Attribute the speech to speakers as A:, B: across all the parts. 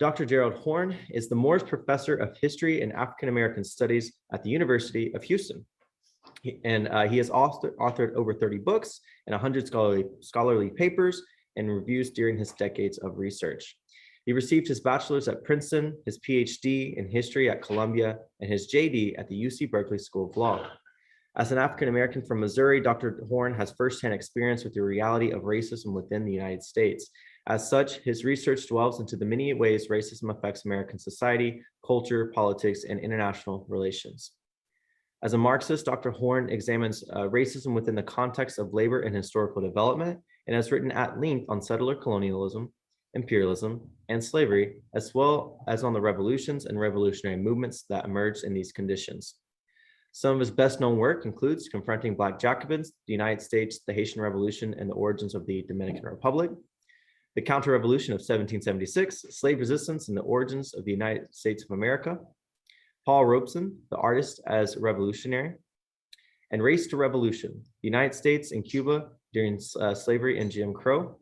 A: Dr. Gerald Horne is the Morris Professor of History and African American Studies at the University of Houston. He has authored over 30 books and 100 scholarly papers and reviews during his decades of research. He received his bachelor's at Princeton, his PhD in history at Columbia, and his JD at the UC Berkeley School of Law. As an African American from Missouri, Dr. Horne has firsthand experience with the reality of racism within the United States. As such, his research dwells into the many ways racism affects American society, culture, politics, and international relations. As a Marxist, Dr. Horne examines racism within the context of labor and historical development, and has written at length on settler colonialism, imperialism, and slavery, as well as on the revolutions and revolutionary movements that emerged in these conditions. Some of his best known work includes Confronting Black Jacobins, the United States, the Haitian Revolution, and the Origins of the Dominican Republic, The Counter-Revolution of 1776, Slave Resistance and the Origins of the United States of America, Paul Robeson, The Artist as Revolutionary, and Race to Revolution, the United States and Cuba during Slavery and Jim Crow.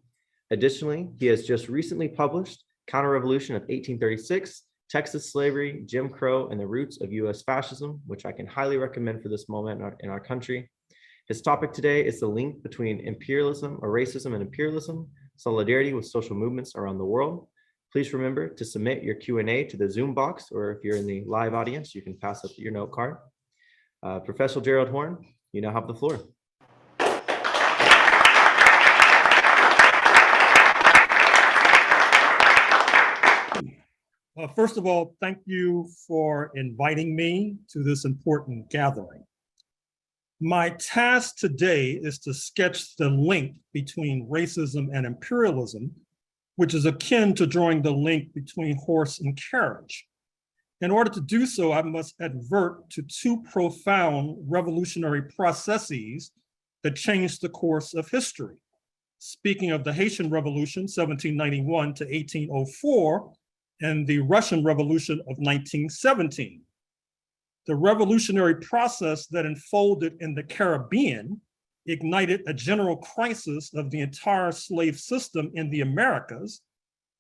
A: Additionally, he has just recently published Counter-Revolution of 1836, Texas Slavery, Jim Crow, and the Roots of U.S. Fascism, which I can highly recommend for this moment in our country. His topic today is the link between imperialism or racism and imperialism, solidarity with social movements around the world. Please remember to submit your Q&A to the Zoom box, or if you're in the live audience, you can pass up your note card. Professor Gerald Horne, you now have the floor.
B: First of all, thank you for inviting me to this important gathering. My task today is to sketch the link between racism and imperialism, which is akin to drawing the link between horse and carriage. In order to do so, I must advert to two profound revolutionary processes that changed the course of history. Speaking of the Haitian Revolution, 1791 to 1804, and the Russian Revolution of 1917. The revolutionary process that unfolded in the Caribbean ignited a general crisis of the entire slave system in the Americas,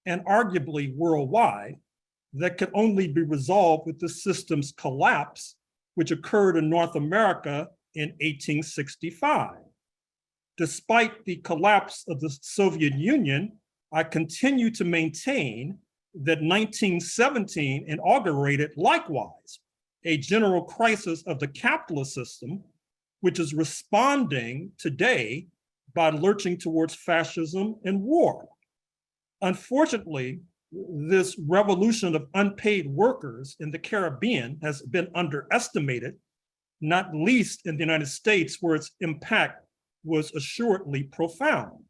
B: and arguably worldwide, that could only be resolved with the system's collapse, which occurred in North America in 1865. Despite the collapse of the Soviet Union, I continue to maintain that 1917 inaugurated likewise a general crisis of the capitalist system, which is responding today by lurching towards fascism and war. Unfortunately, this revolution of unpaid workers in the Caribbean has been underestimated, not least in the United States, where its impact was assuredly profound.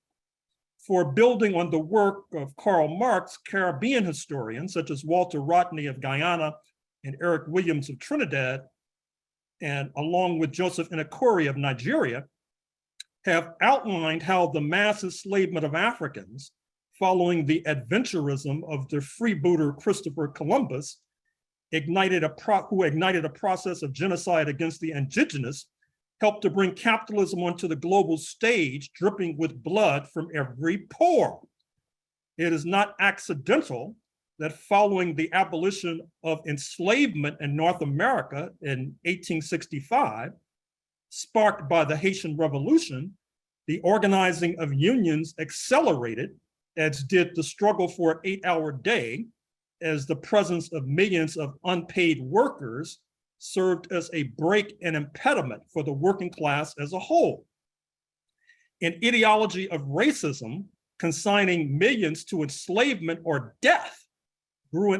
B: For building on the work of Karl Marx, Caribbean historians such as Walter Rodney of Guyana and Eric Williams of Trinidad, and along with Joseph Inakori of Nigeria, have outlined how the mass enslavement of Africans following the adventurism of the freebooter Christopher Columbus who ignited a process of genocide against the indigenous, helped to bring capitalism onto the global stage, dripping with blood from every pore. It is not accidental that following the abolition of enslavement in North America in 1865, sparked by the Haitian Revolution, the organizing of unions accelerated, as did the struggle for an 8-hour day, as the presence of millions of unpaid workers served as a brake and impediment for the working class as a whole. An ideology of racism consigning millions to enslavement or death grew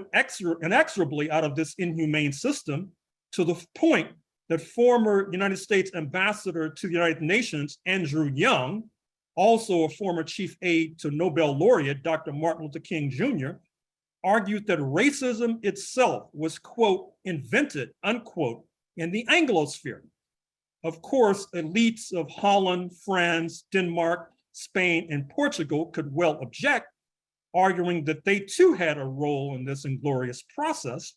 B: inexorably out of this inhumane system, to the point that former United States Ambassador to the United Nations, Andrew Young, also a former chief aide to Nobel laureate Dr. Martin Luther King Jr., argued that racism itself was, quote, invented, unquote, in the Anglosphere. Of course, elites of Holland, France, Denmark, Spain, and Portugal could well object, arguing that they too had a role in this inglorious process.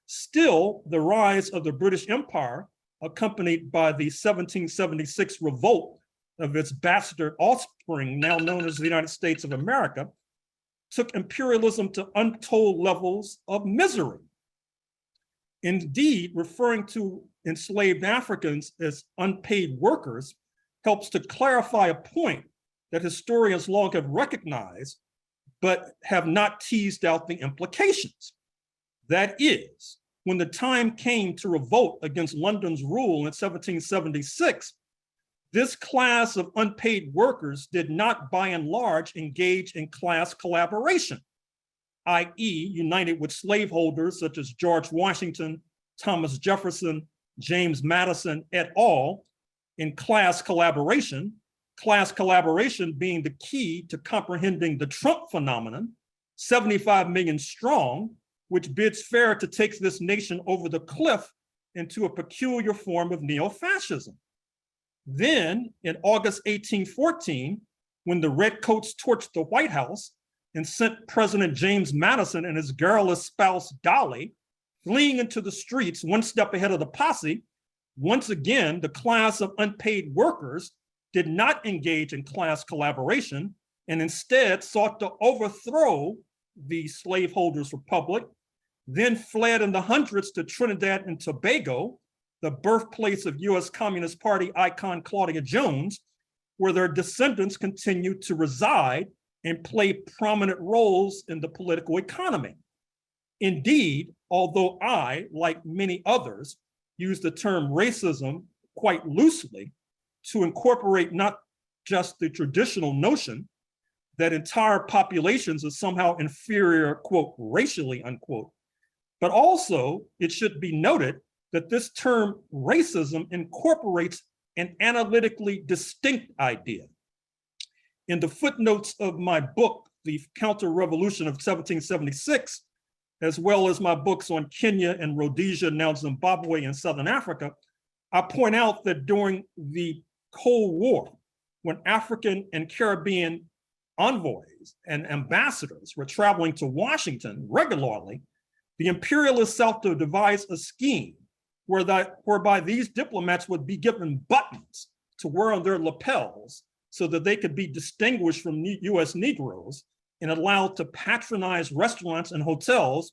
B: Still, the rise of the British Empire, accompanied by the 1776 revolt of its bastard offspring, now known as the United States of America, took imperialism to untold levels of misery. Indeed, referring to enslaved Africans as unpaid workers helps to clarify a point that historians long have recognized, but have not teased out the implications. That is, when the time came to revolt against London's rule in 1776, this class of unpaid workers did not, by and large, engage in class collaboration, i.e., united with slaveholders such as George Washington, Thomas Jefferson, James Madison et al. In class collaboration being the key to comprehending the Trump phenomenon, 75 million strong, which bids fair to take this nation over the cliff into a peculiar form of neo-fascism. Then, in August 1814, when the Redcoats torched the White House and sent President James Madison and his garrulous spouse, Dolly, fleeing into the streets one step ahead of the posse, once again, the class of unpaid workers did not engage in class collaboration and instead sought to overthrow the slaveholders' republic, then fled in the hundreds to Trinidad and Tobago, the birthplace of US Communist Party icon Claudia Jones, where their descendants continued to reside and play prominent roles in the political economy. Indeed, although I, like many others, use the term racism quite loosely to incorporate not just the traditional notion that entire populations are somehow inferior, quote, racially, unquote, but also it should be noted that this term racism incorporates an analytically distinct idea. In the footnotes of my book, The Counter-Revolution of 1776, as well as my books on Kenya and Rhodesia, now Zimbabwe and Southern Africa, I point out that during the Cold War, when African and Caribbean envoys and ambassadors were traveling to Washington regularly, the imperialists sought to devise a scheme whereby these diplomats would be given buttons to wear on their lapels so that they could be distinguished from US Negroes and allowed to patronize restaurants and hotels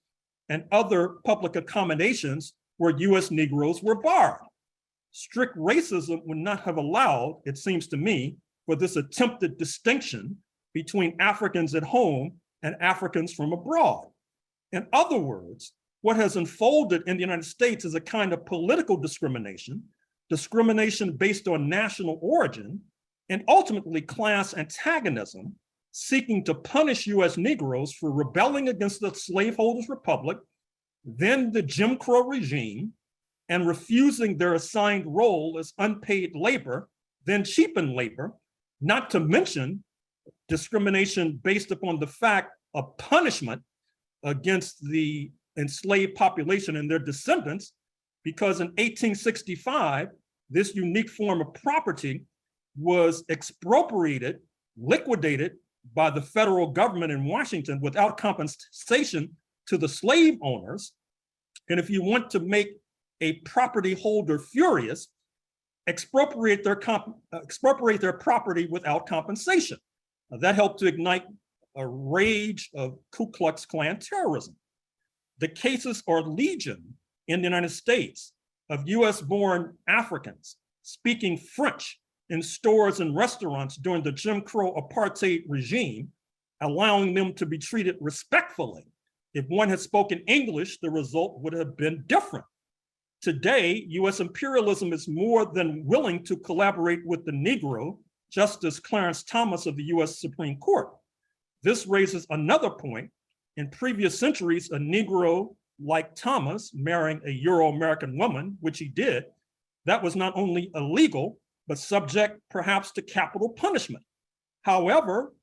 B: and other public accommodations where US Negroes were barred. Strict racism would not have allowed, it seems to me, for this attempted distinction between Africans at home and Africans from abroad. In other words, what has unfolded in the United States is a kind of political discrimination, discrimination based on national origin, and ultimately class antagonism, seeking to punish US Negroes for rebelling against the slaveholders' republic, then the Jim Crow regime, and refusing their assigned role as unpaid labor, then cheapened labor, not to mention discrimination based upon the fact of punishment against the enslaved population and their descendants, because in 1865, this unique form of property was expropriated, liquidated by the federal government in Washington without compensation to the slave owners. And if you want to make a property holder furious, expropriate their property without compensation. That helped to ignite a rage of Ku Klux Klan terrorism. The cases are legion in the United States of US-born Africans speaking French in stores and restaurants during the Jim Crow apartheid regime, allowing them to be treated respectfully. If one had spoken English, the result would have been different. Today, US imperialism is more than willing to collaborate with the Negro, Justice Clarence Thomas of the US Supreme Court. This raises another point. In previous centuries, a Negro like Thomas marrying a Euro-American woman, which he did, that was not only illegal, but subject perhaps to capital punishment. However,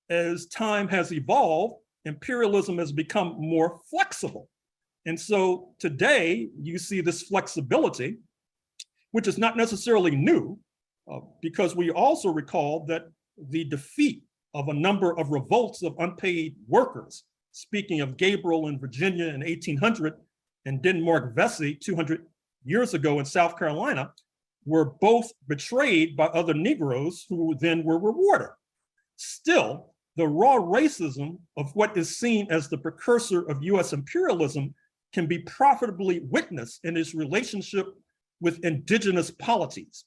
B: as time has evolved, imperialism has become more flexible. And so today you see this flexibility, which is not necessarily new, because we also recall that the defeat of a number of revolts of unpaid workers, speaking of Gabriel in Virginia in 1800 and Denmark Vesey 200 years ago in South Carolina, were both betrayed by other Negroes who then were rewarded. Still, The raw racism of what is seen as the precursor of US imperialism can be profitably witnessed in its relationship with indigenous polities.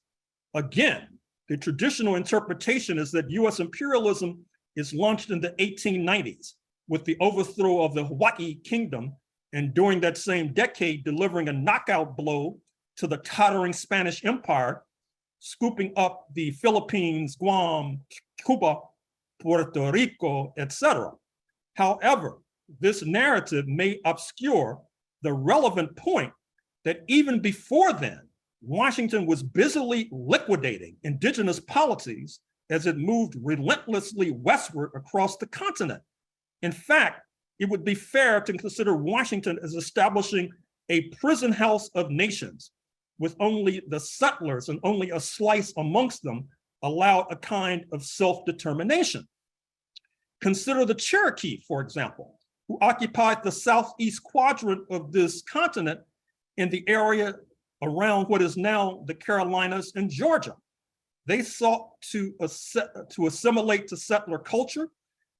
B: Again, the traditional interpretation is that US imperialism is launched in the 1890s with the overthrow of the Hawaii kingdom, and during that same decade, delivering a knockout blow to the tottering Spanish Empire, scooping up the Philippines, Guam, Cuba, Puerto Rico, etc. However, this narrative may obscure the relevant point that even before then, Washington was busily liquidating indigenous policies as it moved relentlessly westward across the continent. In fact, it would be fair to consider Washington as establishing a prison house of nations, with only the settlers and only a slice amongst them allowed a kind of self-determination. Consider the Cherokee, for example, who occupied the southeast quadrant of this continent in the area around what is now the Carolinas and Georgia. They sought to assimilate to settler culture,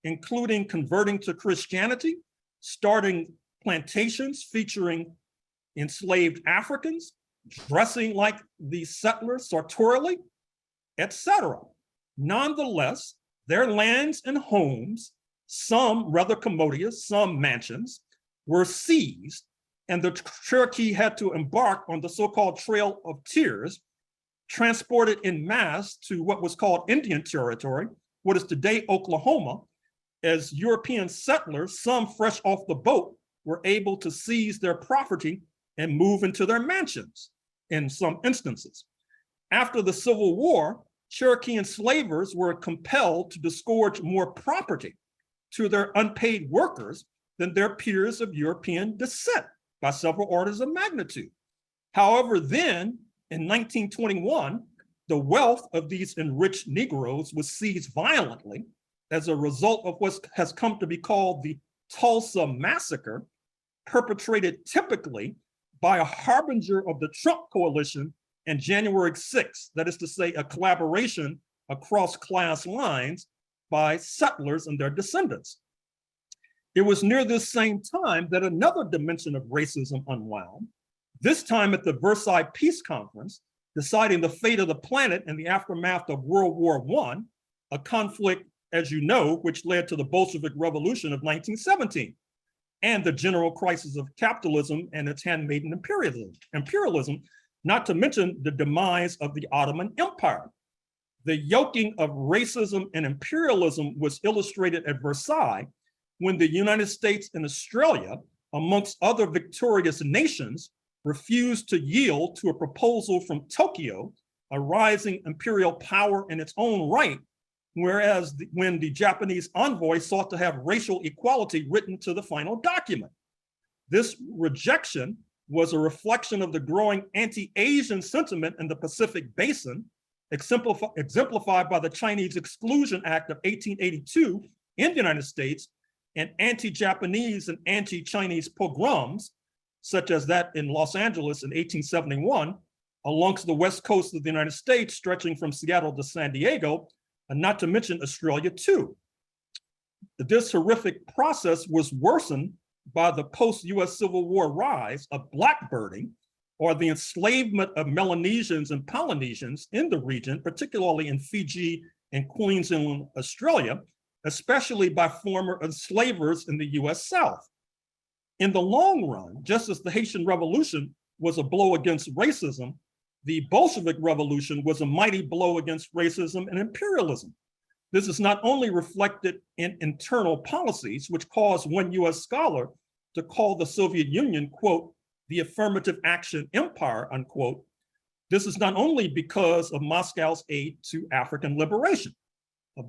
B: including converting to Christianity, starting plantations featuring enslaved Africans, dressing like the settlers sartorially, etc. Nonetheless, their lands and homes, some rather commodious, some mansions, were seized, and the Cherokee had to embark on the so-called Trail of Tears, transported en masse to what was called Indian Territory, what is today Oklahoma, as European settlers, some fresh off the boat, were able to seize their property and move into their mansions in some instances. After the Civil War, Cherokee enslavers were compelled to disgorge more property to their unpaid workers than their peers of European descent by several orders of magnitude. However, then in 1921, the wealth of these enriched Negroes was seized violently as a result of what has come to be called the Tulsa Massacre, perpetrated typically by a harbinger of the Trump coalition and January 6th, that is to say, a collaboration across class lines by settlers and their descendants. It was near this same time that another dimension of racism unwound, this time at the Versailles Peace Conference, deciding the fate of the planet in the aftermath of World War I, a conflict, as you know, which led to the Bolshevik Revolution of 1917, and the general crisis of capitalism and its handmaiden imperialism, not to mention the demise of the Ottoman Empire. The yoking of racism and imperialism was illustrated at Versailles when the United States and Australia, amongst other victorious nations, refused to yield to a proposal from Tokyo, a rising imperial power in its own right, whereas when the Japanese envoy sought to have racial equality written to the final document. This rejection was a reflection of the growing anti-Asian sentiment in the Pacific Basin, exemplified by the Chinese Exclusion Act of 1882 in the United States, and anti-Japanese and anti-Chinese pogroms, such as that in Los Angeles in 1871, alongst the west coast of the United States, stretching from Seattle to San Diego, and not to mention Australia too. This horrific process was worsened by the post-US Civil War rise of blackbirding, or the enslavement of Melanesians and Polynesians in the region, particularly in Fiji and Queensland, Australia, especially by former enslavers in the US South. In the long run, just as the Haitian Revolution was a blow against racism, the Bolshevik Revolution was a mighty blow against racism and imperialism. This is not only reflected in internal policies, which caused one US scholar to call the Soviet Union, quote, the affirmative action empire, unquote. This is not only because of Moscow's aid to African liberation.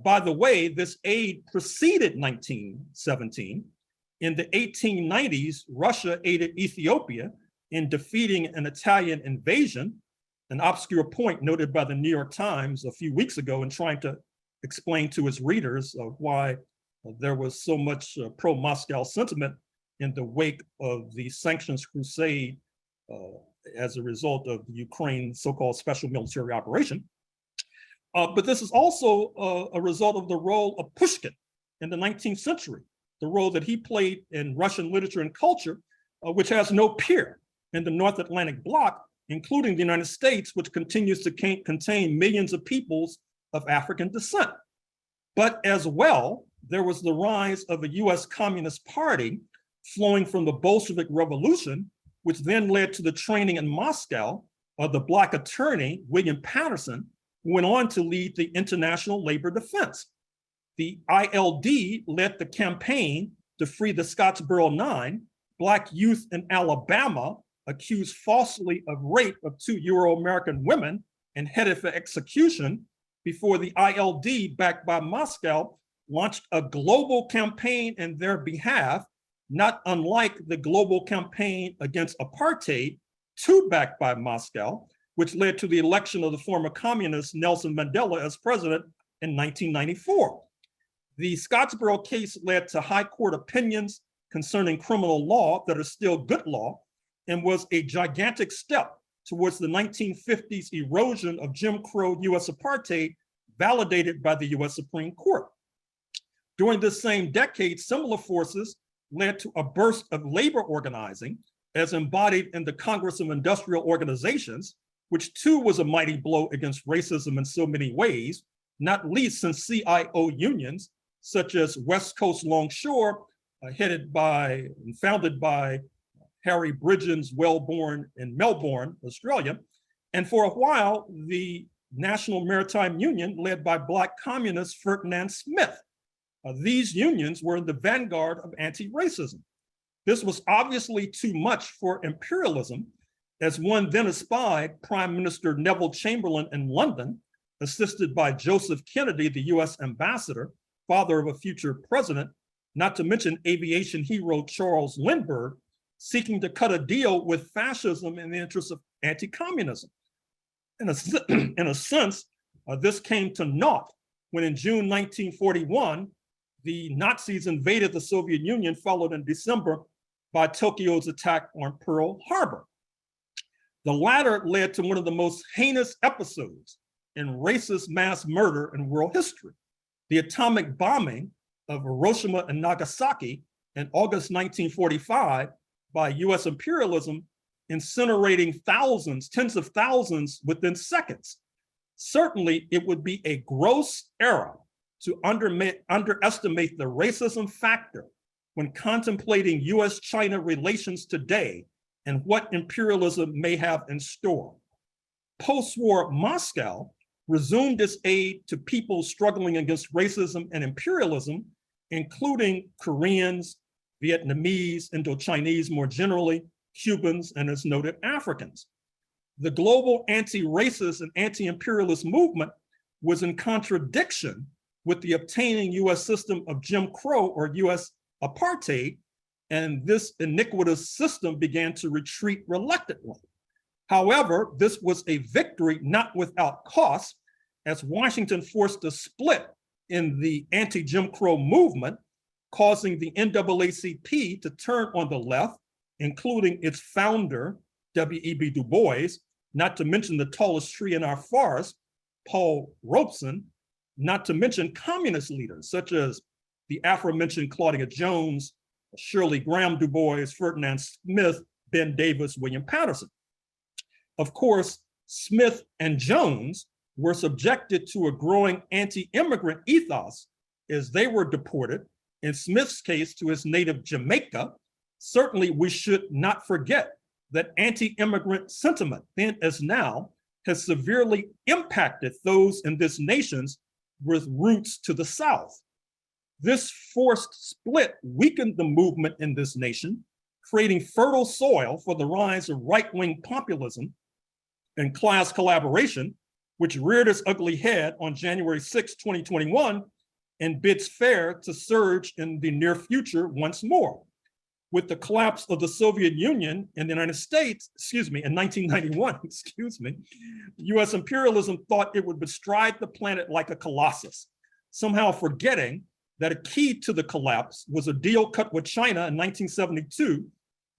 B: By the way, this aid preceded 1917. In the 1890s, Russia aided Ethiopia in defeating an Italian invasion, an obscure point noted by the New York Times a few weeks ago in trying to explain to its readers why there was so much pro-Moscow sentiment in the wake of the sanctions crusade as a result of Ukraine's so-called special military operation. But this is also a result of the role of Pushkin, in the 19th century, the role that he played in Russian literature and culture, which has no peer in the North Atlantic bloc, including the United States, which continues to contain millions of peoples of African descent. But as well, there was the rise of a US Communist Party flowing from the Bolshevik Revolution, which then led to the training in Moscow of the Black attorney, William Patterson, who went on to lead the International Labor Defense. The ILD led the campaign to free the Scottsboro Nine, Black youth in Alabama accused falsely of rape of 2 Euro-American women and headed for execution before the ILD, backed by Moscow, launched a global campaign in their behalf, not unlike the global campaign against apartheid, too backed by Moscow, which led to the election of the former communist Nelson Mandela as president in 1994. The Scottsboro case led to high court opinions concerning criminal law that are still good law and was a gigantic step towards the 1950s erosion of Jim Crow US apartheid validated by the US Supreme Court. During this same decade, similar forces led to a burst of labor organizing as embodied in the Congress of Industrial Organizations, which too was a mighty blow against racism in so many ways, not least since CIO unions such as West Coast Longshore, headed by and founded by Harry Bridgens, Wellborn in Melbourne, Australia. And for a while, the National Maritime Union led by Black communist Ferdinand Smith. These unions were in the vanguard of anti-racism. This was obviously too much for imperialism, as one then espied Prime Minister Neville Chamberlain in London, assisted by Joseph Kennedy, the US ambassador, father of a future president, not to mention aviation hero Charles Lindbergh, seeking to cut a deal with fascism in the interest of anti-communism. In a sense, this came to naught when in June 1941, the Nazis invaded the Soviet Union, followed in December by Tokyo's attack on Pearl Harbor. The latter led to one of the most heinous episodes in racist mass murder in world history, the atomic bombing of Hiroshima and Nagasaki in August 1945 by US imperialism, incinerating thousands, tens of thousands within seconds. Certainly, it would be a gross error to underestimate the racism factor when contemplating US-China relations today and what imperialism may have in store. Post-war Moscow resumed its aid to people struggling against racism and imperialism, including Koreans, Vietnamese, Indochinese more generally, Cubans, and as noted, Africans. The global anti-racist and anti-imperialist movement was in contradiction with the obtaining US system of Jim Crow or US apartheid, and this iniquitous system began to retreat reluctantly. However, this was a victory not without cost, as Washington forced a split in the anti-Jim Crow movement, causing the NAACP to turn on the left, including its founder, W.E.B. Du Bois, not to mention the tallest tree in our forest, Paul Robeson, not to mention communist leaders such as the aforementioned Claudia Jones, Shirley Graham Du Bois, Ferdinand Smith, Ben Davis, William Patterson. Of course, Smith and Jones were subjected to a growing anti-immigrant ethos as they were deported, in Smith's case to his native Jamaica. Certainly, we should not forget that anti-immigrant sentiment, then as now, has severely impacted those in this nations with roots to the South. This forced split weakened the movement in this nation, creating fertile soil for the rise of right-wing populism and class collaboration, which reared its ugly head on January 6, 2021, and bids fair to surge in the near future once more. With the collapse of the Soviet Union in the United States, in 1991, US imperialism thought it would bestride the planet like a colossus, somehow forgetting that a key to the collapse was a deal cut with China in 1972,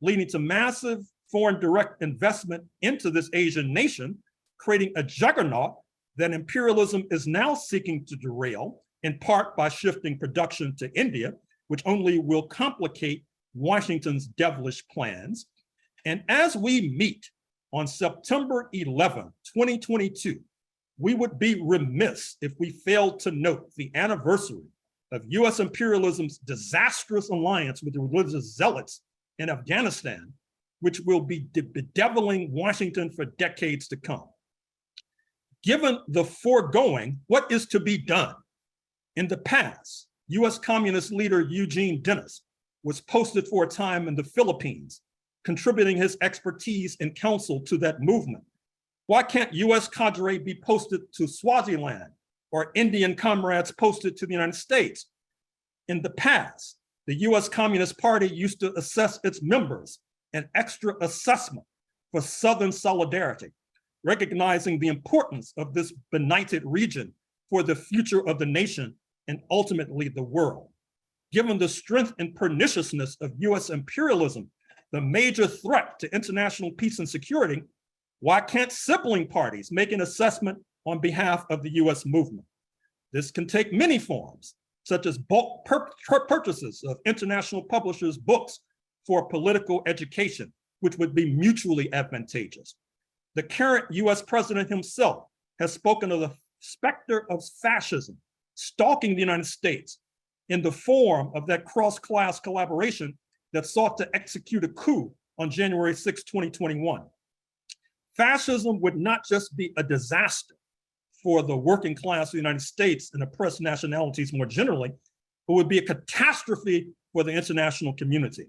B: leading to massive foreign direct investment into this Asian nation, creating a juggernaut that imperialism is now seeking to derail, in part by shifting production to India, which only will complicate Washington's devilish plans. And as we meet on September 11, 2022, we would be remiss if we failed to note the anniversary of US imperialism's disastrous alliance with the religious zealots in Afghanistan, which will be bedeviling Washington for decades to come. Given the foregoing, what is to be done? In the past, US communist leader Eugene Dennis was posted for a time in the Philippines, contributing his expertise and counsel to that movement. Why can't US cadre be posted to Swaziland or Indian comrades posted to the United States? In the past, the US Communist Party used to assess its members an extra assessment for Southern solidarity, recognizing the importance of this benighted region for the future of the nation and ultimately the world. Given the strength and perniciousness of US imperialism, the major threat to international peace and security, why can't sibling parties make an assessment on behalf of the US movement? This can take many forms, such as bulk purchases of international publishers' books for political education, which would be mutually advantageous. The current US president himself has spoken of the specter of fascism stalking the United States in the form of that cross-class collaboration that sought to execute a coup on January 6, 2021. Fascism would not just be a disaster for the working class of the United States and oppressed nationalities more generally, but would be a catastrophe for the international community.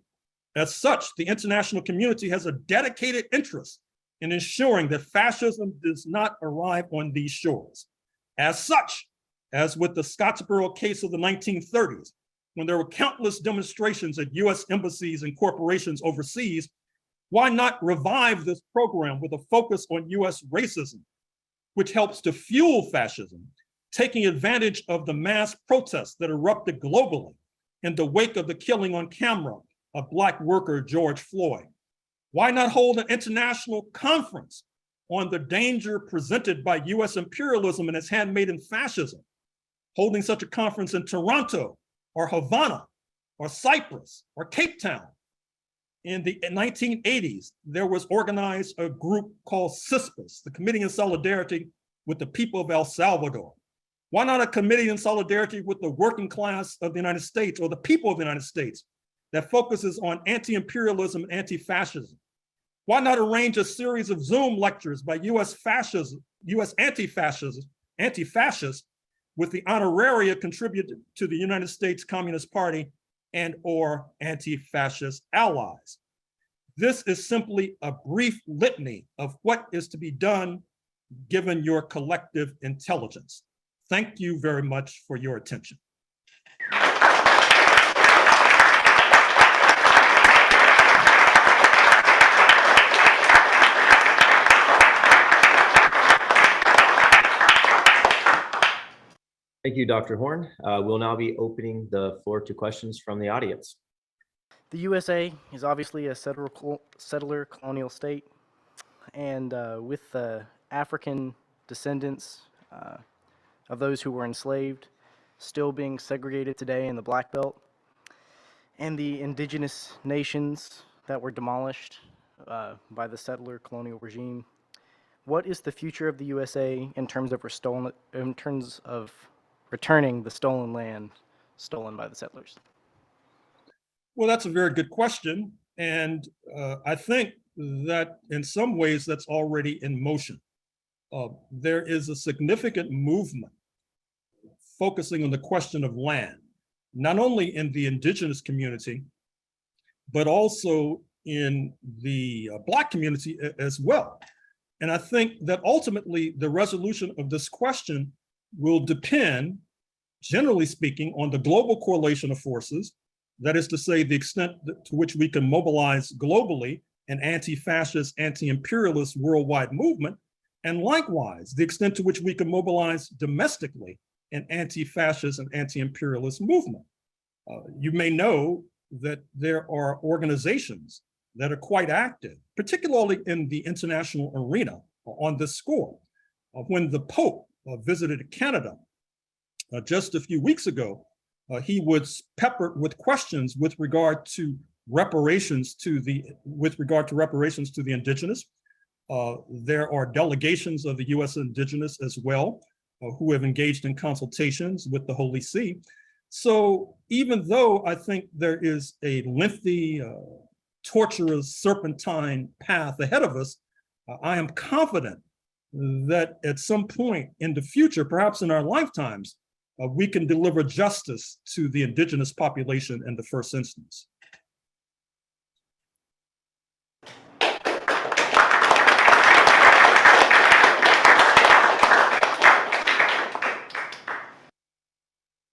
B: As such, the international community has a dedicated interest in ensuring that fascism does not arrive on these shores. As such, as with the Scottsboro case of the 1930s, when there were countless demonstrations at US embassies and corporations overseas, why not revive this program with a focus on US racism, which helps to fuel fascism, taking advantage of the mass protests that erupted globally in the wake of the killing on camera of Black worker George Floyd? Why not hold an international conference on the danger presented by US imperialism and its handmaiden fascism? Holding such a conference in Toronto or Havana or Cyprus or Cape Town. In the 1980s, there was organized a group called CPUSA, the Committee in Solidarity with the People of El Salvador. Why not a committee in solidarity with the working class of the United States or the people of the United States that focuses on anti-imperialism and anti-fascism? Why not arrange a series of Zoom lectures by US anti-fascists with the honoraria contributed to the United States Communist Party and or anti-fascist allies? This is simply a brief litany of what is to be done given your collective intelligence. Thank you very much for your attention.
A: Thank you, Dr. Horne. We'll now be opening the floor to questions from the audience.
C: The USA is obviously a settler colonial state, and with the African descendants of those who were enslaved still being segregated today in the Black Belt, and the indigenous nations that were demolished by the settler colonial regime, what is the future of the USA in terms of returning the stolen land stolen by the settlers?
B: Well, that's a very good question. And I think that in some ways that's already in motion. There is a significant movement focusing on the question of land, not only in the indigenous community, but also in the Black community as well. And I think that ultimately the resolution of this question will depend, generally speaking, on the global correlation of forces. That is to say, the extent to which we can mobilize globally an anti-fascist, anti-imperialist worldwide movement, and likewise, the extent to which we can mobilize domestically an anti-fascist and anti-imperialist movement. You may know that there are organizations that are quite active, particularly in the international arena on this score. When the Pope visited Canada just a few weeks ago, he was peppered with questions with regard to reparations to the indigenous. There are delegations of the U.S. indigenous as well, who have engaged in consultations with the Holy See. So even though I think there is a lengthy, torturous, serpentine path ahead of us, I am confident that at some point in the future, perhaps in our lifetimes, we can deliver justice to the indigenous population in the first instance.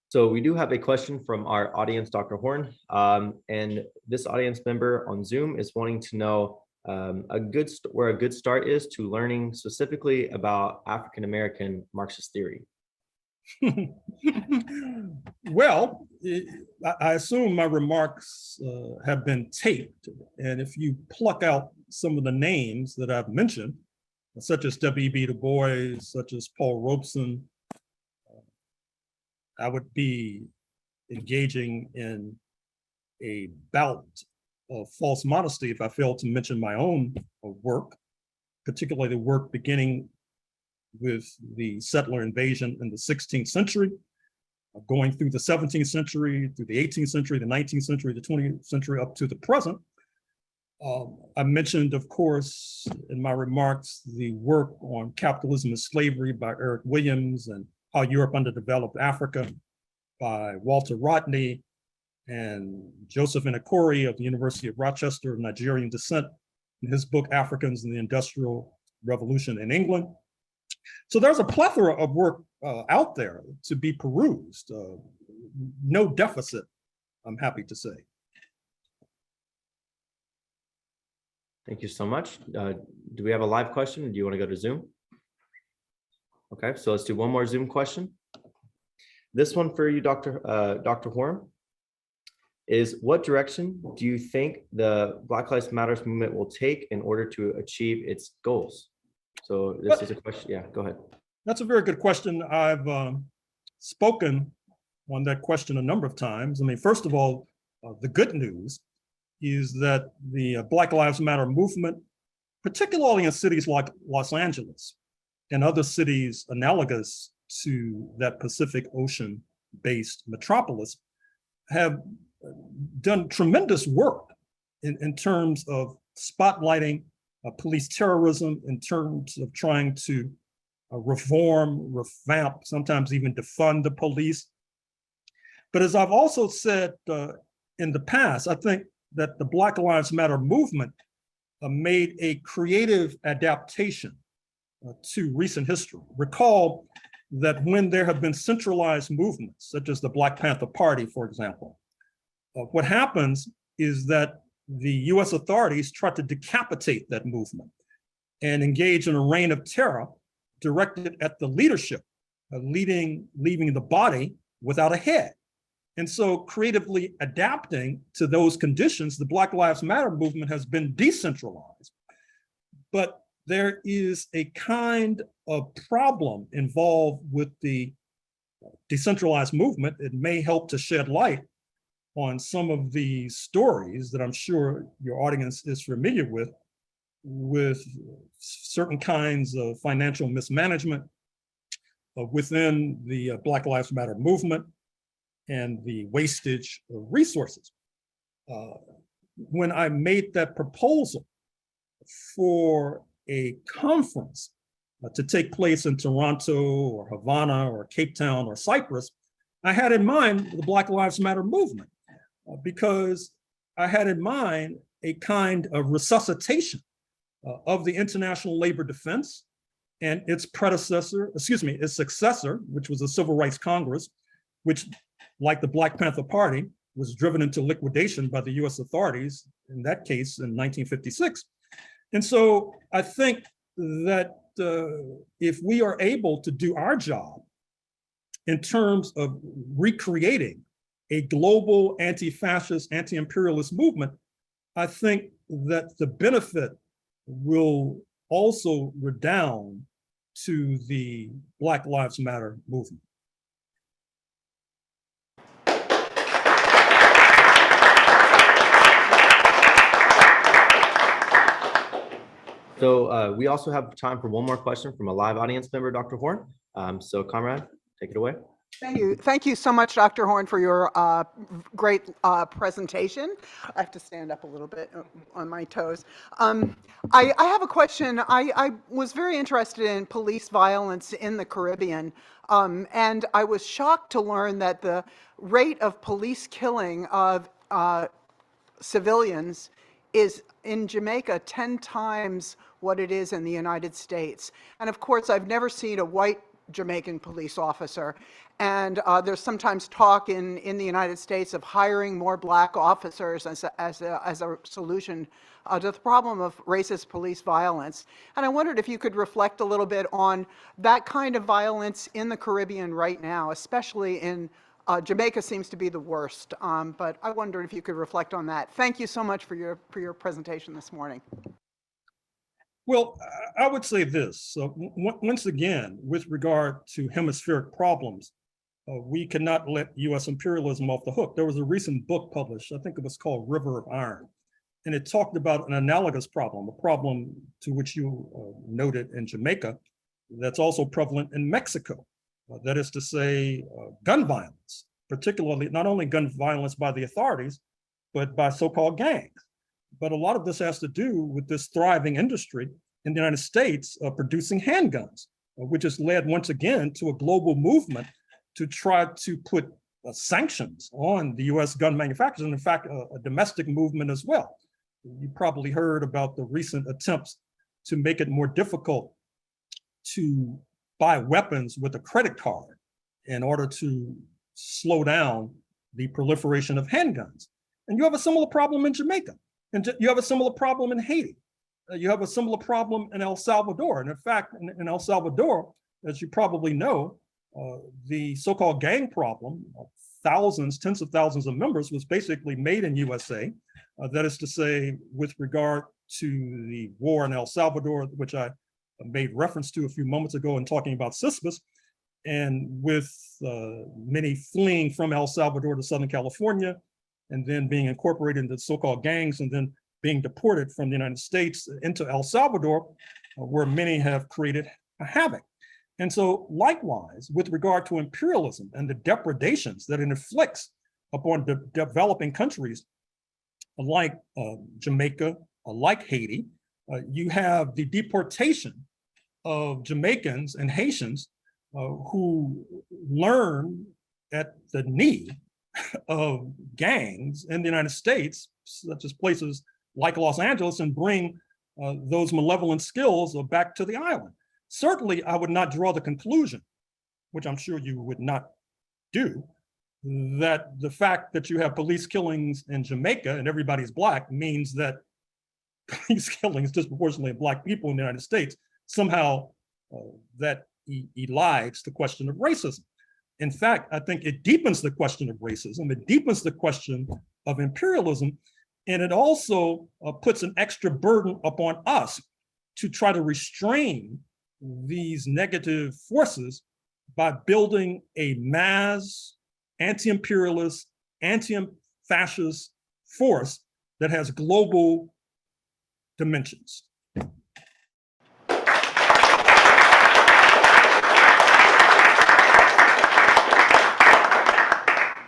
A: So we do have a question from our audience, Dr. Horne, and this audience member on Zoom is wanting to know where a good start is to learning specifically about African-American Marxist theory.
B: Well, I assume my remarks have been taped, and if you pluck out some of the names that I've mentioned, such as W.E.B. Du Bois, such as Paul Robeson, I would be engaging in a bout of false modesty if I failed to mention my own work, particularly the work beginning with the settler invasion in the 16th century, going through the 17th century, through the 18th century, the 19th century, the 20th century, up to the present. I mentioned, of course, in my remarks, the work on capitalism and slavery by Eric Williams, and How Europe Underdeveloped Africa by Walter Rodney, and Joseph Inakori of the University of Rochester of Nigerian descent in his book, Africans in the Industrial Revolution in England. So there's a plethora of work out there to be perused. No deficit, I'm happy to say.
A: Thank you so much. Do we have a live question? Do you want to go to Zoom? Okay, so let's do one more Zoom question. This one for you, Dr. Horne, is what direction do you think the Black Lives Matter movement will take in order to achieve its goals? So this is a question. Yeah, go ahead.
B: That's a very good question. I've spoken on that question a number of times. I mean, first of all, the good news is that the Black Lives Matter movement, particularly in cities like Los Angeles and other cities analogous to that Pacific Ocean-based metropolis, have done tremendous work in terms of spotlighting police terrorism, in terms of trying to reform, revamp, sometimes even defund the police. But as I've also said in the past, I think that the Black Lives Matter movement made a creative adaptation to recent history. Recall that when there have been centralized movements, such as the Black Panther Party, for example, what happens is that the US authorities try to decapitate that movement and engage in a reign of terror directed at the leadership, leaving the body without a head. And so creatively adapting to those conditions, the Black Lives Matter movement has been decentralized. But there is a kind of problem involved with the decentralized movement. It may help to shed light on some of the stories that I'm sure your audience is familiar with certain kinds of financial mismanagement within the Black Lives Matter movement and the wastage of resources. When I made that proposal for a conference to take place in Toronto or Havana or Cape Town or Cyprus, I had in mind the Black Lives Matter movement because I had in mind a kind of resuscitation of the International Labor Defense and its successor, which was the Civil Rights Congress, which, like the Black Panther Party, was driven into liquidation by the US authorities, in that case in 1956. And so I think that if we are able to do our job in terms of recreating a global anti-fascist, anti-imperialist movement, I think that the benefit will also redound to the Black Lives Matter movement.
A: So we also have time for one more question from a live audience member, Dr. Horne. So Comrade, take it away.
D: Thank you. Thank you so much, Dr. Horne, for your great presentation. I have to stand up a little bit on my toes. I have a question. I was very interested in police violence in the Caribbean, and I was shocked to learn that the rate of police killing of civilians is in Jamaica 10 times what it is in the United States. And of course, I've never seen a white Jamaican police officer. And there's sometimes talk in the United States of hiring more black officers as a solution to the problem of racist police violence. And I wondered if you could reflect a little bit on that kind of violence in the Caribbean right now, especially in Jamaica seems to be the worst, but I wondered if you could reflect on that. Thank you so much for your presentation this morning.
B: Well, I would say this. So once again, with regard to hemispheric problems, we cannot let US imperialism off the hook. There was a recent book published, I think it was called River of Iron, and it talked about an analogous problem, a problem to which you noted in Jamaica, that's also prevalent in Mexico. That is to say, gun violence, particularly not only gun violence by the authorities, but by so-called gangs. But a lot of this has to do with this thriving industry in the United States producing handguns, which has led once again to a global movement to try to put sanctions on the US gun manufacturers, and in fact, a domestic movement as well. You probably heard about the recent attempts to make it more difficult to buy weapons with a credit card in order to slow down the proliferation of handguns. And you have a similar problem in Jamaica. And you have a similar problem in Haiti. You have a similar problem in El Salvador. And in fact, in El Salvador, as you probably know, the so-called gang problem, thousands, tens of thousands of members, was basically made in USA. That is to say, with regard to the war in El Salvador, which I made reference to a few moments ago in talking about CPUSA, and with many fleeing from El Salvador to Southern California, and then being incorporated into so-called gangs, and then being deported from the United States into El Salvador, where many have created havoc. And so likewise, with regard to imperialism and the depredations that it inflicts upon developing countries like Jamaica, like Haiti, you have the deportation of Jamaicans and Haitians who learn at the knee of gangs in the United States, such as places like Los Angeles, and bring those malevolent skills back to the island. Certainly, I would not draw the conclusion, which I'm sure you would not do, that the fact that you have police killings in Jamaica and everybody's black means that police killings disproportionately of black people in the United States, somehow that elides the question of racism. In fact, I think it deepens the question of racism, it deepens the question of imperialism, and it also puts an extra burden upon us to try to restrain these negative forces by building a mass anti-imperialist, anti-fascist force that has global dimensions.